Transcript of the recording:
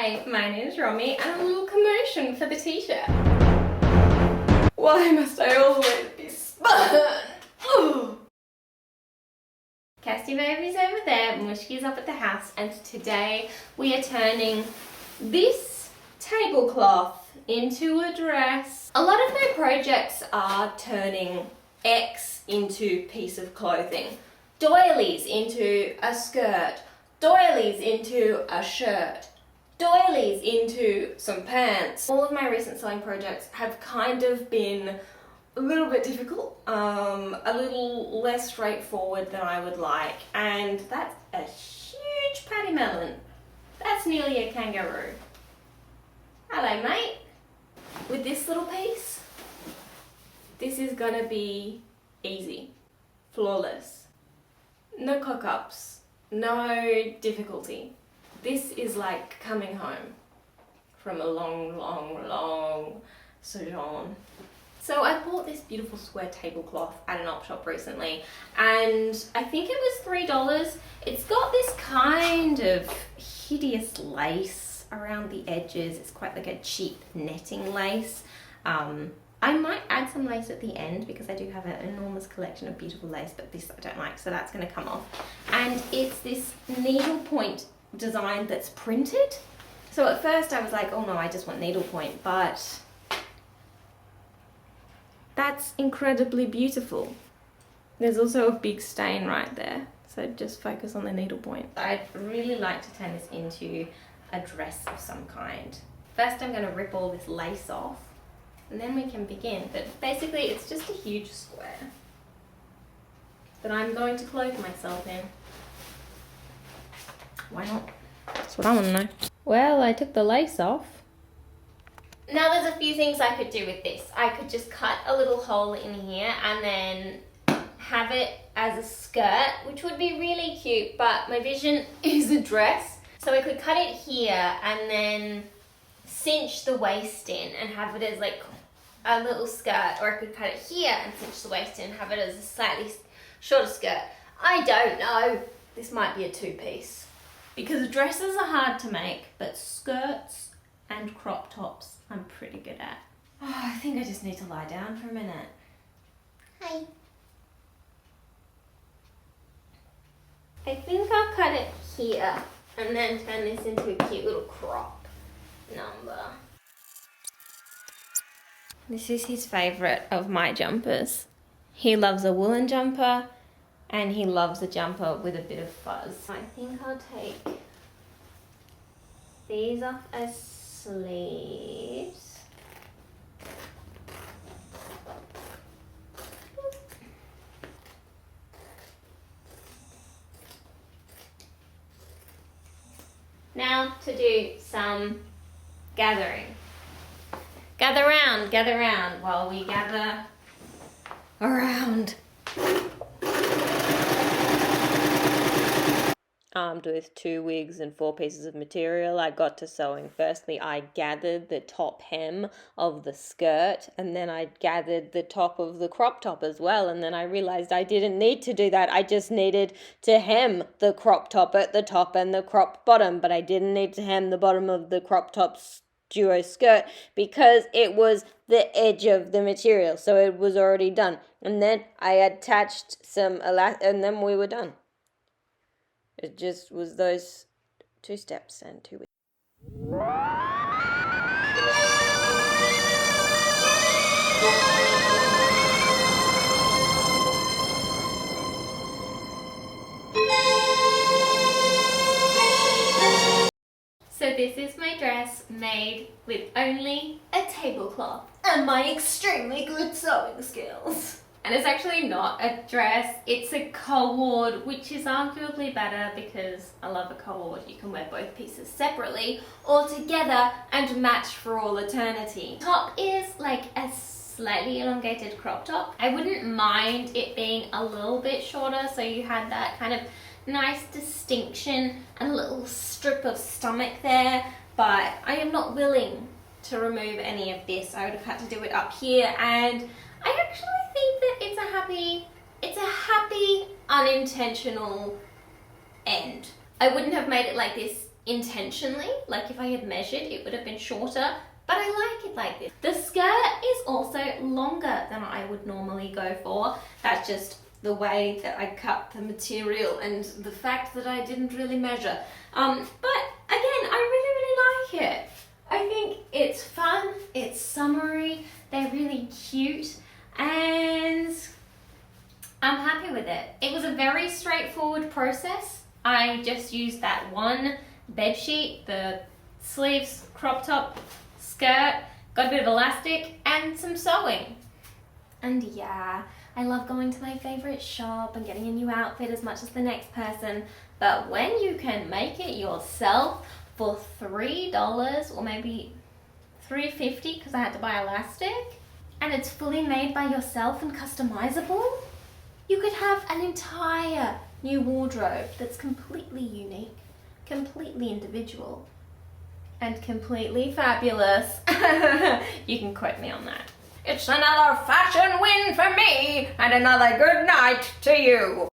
Hey, my name's Romy and a little commotion for the t-shirt. Why must I always be spun? Casty baby's over there, Mushki's up at the house, and today we are turning this tablecloth into a dress. A lot of my projects are turning X into piece of clothing, doilies into a skirt, doilies into a shirt, doilies into some pants. All of my recent sewing projects have kind of been a little bit difficult, a little less straightforward than I would like, and that's a huge patty melon. That's nearly a kangaroo. Hello, mate. With this little piece, this is gonna be easy, flawless, no cock-ups, no difficulty. This is like coming home from a long sojourn. So I bought this beautiful square tablecloth at an op shop recently, and I think it was $3. It's got this kind of hideous lace around the edges. It's quite like a cheap netting lace. I might add some lace at the end because I do have an enormous collection of beautiful lace, but this I don't like, so that's going to come off. And it's this needlepoint design that's printed. So at first I was like, oh no, I just want needlepoint, but that's incredibly beautiful. There's also a big stain right there, so just focus on the needlepoint. I'd really like to turn this into a dress of some kind. First I'm going to rip all this lace off and then we can begin, but basically it's just a huge square that I'm going to clothe myself in. Why not? That's what I want to know. Well, I took the lace off. Now there's a few things I could do with this. I could just cut a little hole in here and then have it as a skirt, which would be really cute, but my vision is a dress. So I could cut it here and then cinch the waist in and have it as like a little skirt, or I could cut it here and cinch the waist in and have it as a slightly shorter skirt. I don't know. This might be a two-piece. Because dresses are hard to make, but skirts and crop tops I'm pretty good at. Oh, I think I just need to lie down for a minute. Hi. I think I'll cut it here and then turn this into a cute little crop number. This is his favourite of my jumpers. He loves a woolen jumper and he loves a jumper with a bit of fuzz. I think I'll take these off as sleeves. Now to do some gathering. Gather round while we gather around. Armed with 2 wigs and 4 pieces of material, I got to sewing. Firstly, I gathered the top hem of the skirt, and then I gathered the top of the crop top as well, and then I realized I didn't need to do that. I just needed to hem the crop top at the top and the crop bottom, but I didn't need to hem the bottom of the crop top's duo skirt because it was the edge of the material, so it was already done. And then I attached some and then we were done. It just was those 2 steps and 2 weeks. So this is my dress made with only a tablecloth and my extremely good sewing skills. And it's actually not a dress, it's a co-ord, which is arguably better because I love a co-ord. You can wear both pieces separately or together and match for all eternity. Top is like a slightly elongated crop top. I wouldn't mind it being a little bit shorter so you had that kind of nice distinction and a little strip of stomach there, but I am not willing to remove any of this. I would have had to do it up here, and I actually think that it's a happy unintentional end. I wouldn't have made it like this intentionally. Like if I had measured, it would have been shorter, but I like it like this. The skirt is also longer than I would normally go for. That's just the way that I cut the material and the fact that I didn't really measure. But again, I really like it. I think it's fun, it's summery, they're really cute, and I'm happy with it. It was a very straightforward process. I just used that one bed sheet, the sleeves, crop top, skirt, got a bit of elastic, and some sewing. And yeah, I love going to my favorite shop and getting a new outfit as much as the next person, but when you can make it yourself for $3 or maybe $3.50 because I had to buy elastic, and it's fully made by yourself and customizable, you could have an entire new wardrobe that's completely unique, completely individual, and completely fabulous. You can quote me on that. It's another fashion win for me and another good night to you.